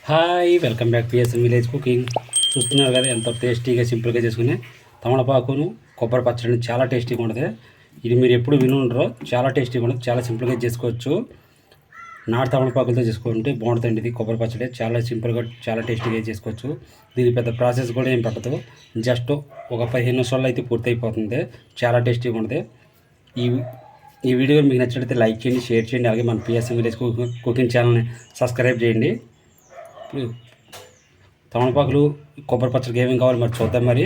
Hi welcome back PSM village cooking. చూస్తున్నారు కదా ఎంతో టేస్టీగా సింపుల్గా చేసుకునే తమలపాకును కొబ్బరి పచ్చడిని చాలా టేస్టీగా ఉంటుంది. ఇది మీరు ఎప్పుడు వినుండరో, చాలా టేస్టీగా ఉంటుంది, చాలా సింపుల్గా చేసుకోవచ్చు. నాటు తమలపాకులతో చేసుకుంటే బాగుంటుందండి. ఇది కొబ్బరి పచ్చడి చాలా సింపుల్గా చాలా టేస్టీగా చేసుకోవచ్చు. దీని పెద్ద ప్రాసెస్ కూడా ఏం పట్టదు, జస్ట్ ఒక 15 నిమిషాల్లో అయితే పూర్తి అయిపోతుంది. చాలా టేస్టీగా ఉంటుంది. ఈ ఈ వీడియో మీకు నచ్చినట్లయితే లైక్ చేయండి, షేర్ చేయండి, అలాగే మన పిఎస్ఎం విలేజ్ కుకింగ్ ఛానల్ని సబ్స్క్రైబ్ చేయండి. తమలపాకులు కొబ్బరి పచ్చడికి ఏమేమి కావాలి మరి చూద్దాం. మరి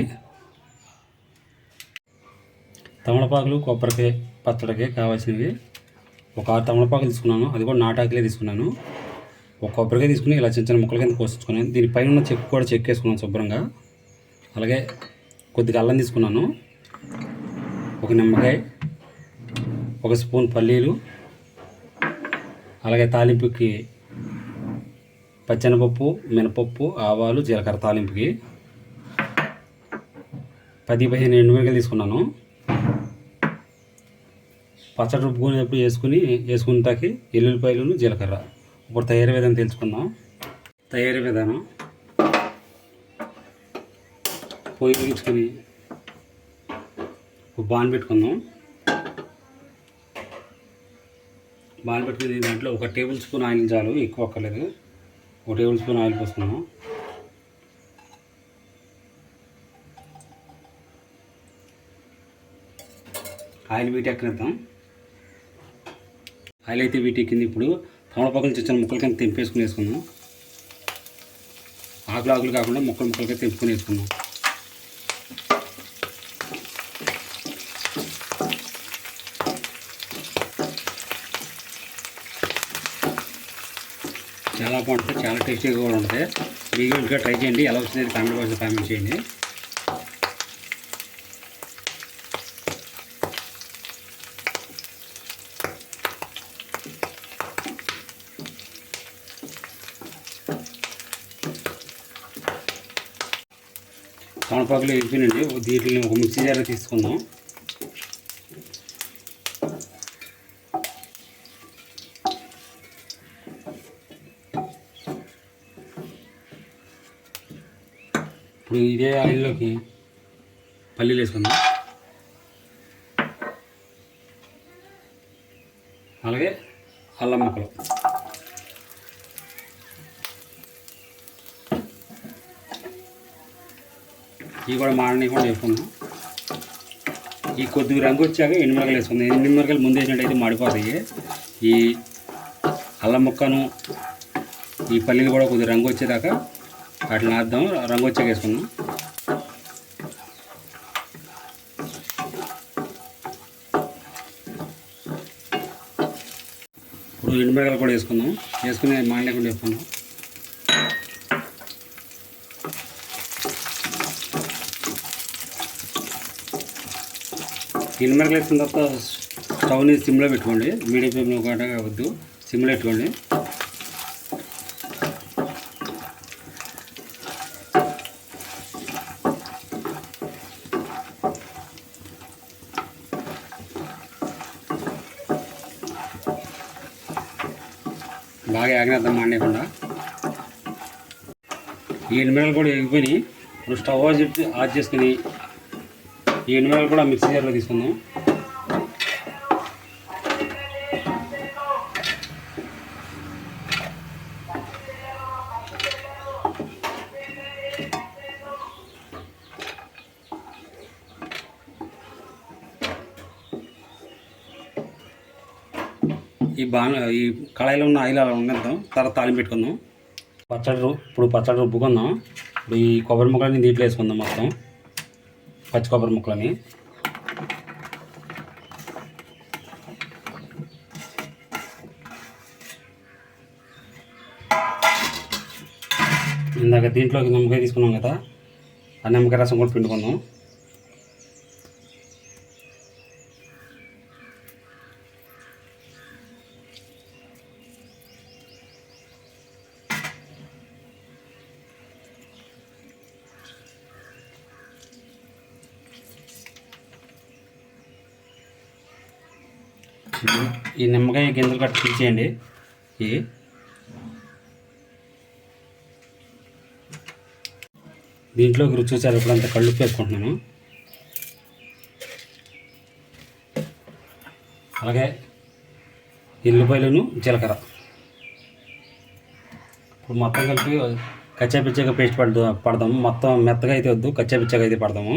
తమలపాకులు కొబ్బరికి పచ్చడికి కావాల్సినవి ఒక 6 తమలపాకులు తీసుకున్నాను, అది కూడా నాటాకులే తీసుకున్నాను. ఒక కొబ్బరికాయ తీసుకుని ఇలా చిన్న చిన్న ముక్కల కింద కోసుకున్నాను. దీనిపైన ఉన్న చెక్కు కూడా చెక్కేసుకున్నాను శుభ్రంగా. అలాగే కొద్దిగా అల్లం తీసుకున్నాను, ఒక నిమ్మకాయ, ఒక స్పూన్ పల్లీలు, అలాగే తాలింపుకి పచ్చెనపప్పు, మినపప్పు, ఆవాలు, జీలకర్ర తాలింపుకి 10-15 ఎండుమిరపకాయలు తీసుకున్నాను. పచ్చడి రుబ్బుకునేప్పుడు వేసుకుంటాకి ఎల్లుల్లిపాయలను, జీలకర్ర. ఇప్పుడు తయారీ విధానం తెలుసుకుందాం. తయారీ విధానం: పొయ్యి వెలిగించుకొని బాన్ పెట్టుకుందాం. బాన్ పెట్టుకుని దాంట్లో 1 టేబుల్ స్పూన్ ఆయిల్ చాలు, ఎక్కువ అక్కర్లేదు. 1 టేబుల్ స్పూన్ ఆయిల్ పోసుకున్నాం. ఆయిల్ వీటి ఎక్కనిద్దాం. ఆయిల్ అయితే వీటి ఎక్కింది. ఇప్పుడు తమలపాకులు చిన్న ముక్కల కింద తెంపేసుకుని వేసుకుందాం. ఆకులు కాకుండా ముక్కలకి తెంపుకొని వేసుకుందాం. చాలా బాగుంటుంది, చాలా టేస్టీగా కూడా ఉంటుంది. మీరు ఇంకా ట్రై చేయండి. ఎలా వచ్చింది కామెంట్ బాక్స్లో కామెంట్ చేయండి. తమలపాకులు వేగిపోయినండి. దీంట్లో ఒక మిక్సీ జార్ తీసుకుందాం. ఇప్పుడు ఇదే ఆయిల్లోకి పల్లీలు వేసుకుందాం, అలాగే అల్లం ముక్కలు. ఇవి కూడా మాడనీయకుండా వేసుకుందాం. ఈ కొద్దిగా రంగు వచ్చాక ఎండుమిరపకాయలు వేసుకుందాం. ఎండుమిరపకాయలు ముందు వేసినట్టయితే మాడిపోతాయి. ఈ అల్లం ముక్కను, ఈ పల్లీలు కూడా కొద్దిగా రంగు వచ్చేదాకా వాటిని వేద్దాం. రంగు వచ్చాక వేసుకుందాం. ఇప్పుడు ఎండుమిరపకాయలు కూడా వేసుకుందాం. వేసుకుని మాడలేకుండా వేసుకుందాం. ఎండుమిరపకాయలు వేసుకున్న తర్వాత స్టవ్ని సిమ్లో పెట్టుకోండి. మీడియం ఫ్లేమ్లో కూడా వద్దు, సిమ్లో పెట్టుకోండి. బాగా ఆగినేద్దాం మాడలేకుండా. ఈ ఎండుమిరపకాయలు కూడా ఎగిపోయి ఇప్పుడు స్టవ్ ఆఫ్ చేసుకుని ఈ ఎండుమిరపకాయలు కూడా మిక్సీ జార్లో తీసుకుందాం. ఈ కళాయిలో ఉన్న ఆయిల్ అలా ఉండేద్దాం. తర్వాత తాలింపు పెట్టుకుందాం. ఇప్పుడు పచ్చడి రుబ్బుకుందాం. ఇప్పుడు ఈ కొబ్బరి ముక్కలని దీంట్లో వేసుకుందాం. మొత్తం పచ్చి కొబ్బరి ముక్కలని ఇందాక దీంట్లోకి నిమ్మకాయ తీసుకున్నాం కదా, ఆ నిమ్మకాయ రసం కూడా పిండుకుందాం. ఈ నిమ్మకాయ గింజలు కట్టి తీసేయండి. ఈ దీంట్లోకి రుచి చూసారు ఇప్పుడంతా కళ్ళు వేసుకుంటున్నాను. అలాగే ఎల్లిపాయలను జీలకర్ర ఇప్పుడు మొత్తం కలిపి కచ్చాపిచ్చాగా పేస్ట్ పడదాము. మొత్తం మెత్తగా అయితే వద్దు, కచ్చాపిచ్చాగా అయితే పడదాము.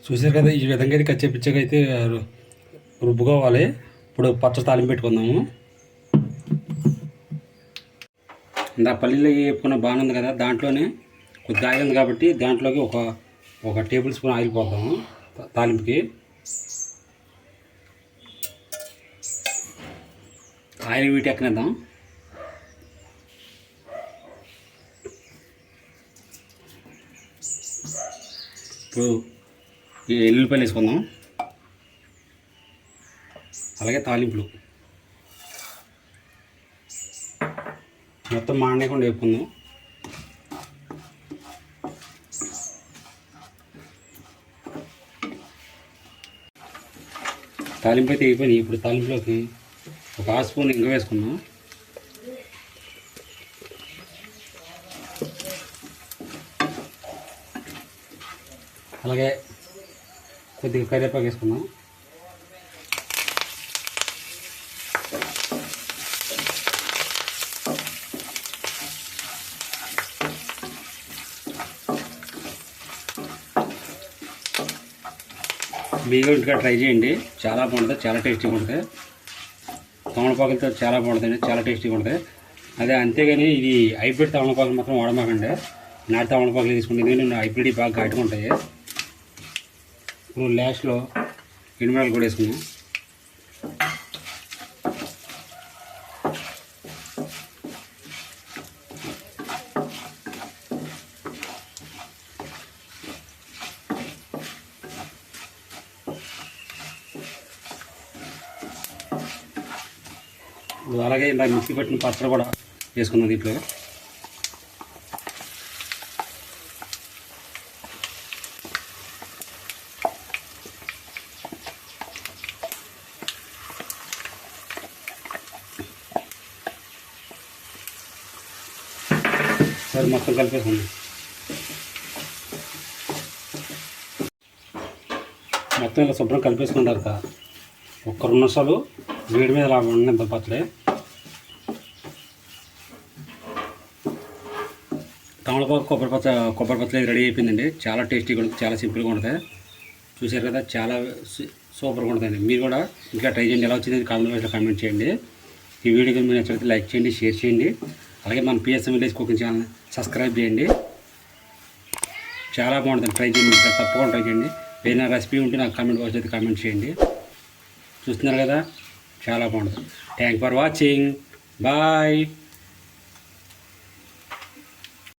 చూసారు కదా, ఈ విధంగా అయితే కచ్చాపిచ్చాగా అయితే రుబ్బుకోవాలి. ఇప్పుడు పచ్చ తాలింపు పెట్టుకుందాము. ఇందా పల్లీలు వేపుకున్న బాగానే ఉంది కదా, దాంట్లోనే కొద్దిగా ఆయిల్ ఉంది కాబట్టి దాంట్లోకి ఒక టేబుల్ స్పూన్ ఆయిల్ పోద్దాము తాలింపుకి. ఆయిల్ వీటి ఎక్కనేద్దాం. ఇప్పుడు ఈ ఎల్లుల్లిపాయలు వేసుకుందాం. అలాగే తాలింపులు మొత్తం మాడకుండా వేపుకుందాం. తాలింపు అయితే అయిపోయినాయి. ఇప్పుడు తాలింపులోకి ఒక హాఫ్ స్పూన్ ఇంగ వేసుకుందాం. అలాగే కొద్దిగా కరివేపాకు వేసుకుందాం. మీరు ఇంటిగా ట్రై చేయండి, చాలా బాగుంటుంది, చాలా టేస్టీగా ఉంటుంది. తమలపాకులతో చాలా బాగుంటుంది, చాలా టేస్టీగా ఉంటుంది. అదే అంతేగాని ఇది హైబ్రిడ్ తమలపాకులు మాత్రం వాడమాకండి. నాటి తమలపాకులు తీసుకుంటే ఎందుకంటే హైబ్రిడ్ బాగా ఘాటుగా ఉంటాయి. ఇప్పుడు లాస్ట్లో ఎండుమిరపకాయలు కూడా వేసుకున్నాం. అలాగే ఇలా మిక్సీ పెట్టిన పచ్చడి కూడా వేసుకున్నాం దీంట్లో. సరే మొత్తం కలిపేసుకున్నాం. మొత్తం ఇలా శుభ్రం కలిపేసుకున్న తర్వాత ఒక 2 నిమిషాలు వేడి మీద అలా ఉండేంత పచ్చడి. తమలపాకు కొబ్బరి పచ్చడి రెడీ అయిపోయిందండి. చాలా టేస్టీగా ఉంటుంది, చాలా సింపుల్గా ఉంటుంది. చూసారు కదా, చాలా సూపర్గా ఉంటుందండి. మీరు కూడా ఇంకా ట్రై చేయండి. ఎలా వచ్చింది కామెంట్ బాక్స్లో కామెంట్ చేయండి. ఈ వీడియో మీరు నచ్చితే లైక్ చేయండి, షేర్ చేయండి. అలాగే మన PSM village cooking channel subscribe చేయండి. చాలా బాగుంటుంది, ట్రై చేయండి, తప్పకుండా ట్రై చేయండి. ఏదైనా రెసిపీ ఉంటే నాకు కామెంట్ బాక్స్లో అయితే కామెంట్ చేయండి. చూస్తున్నారు కదా, చాలా బాగుంటుంది. Thank for watching. బాయ్.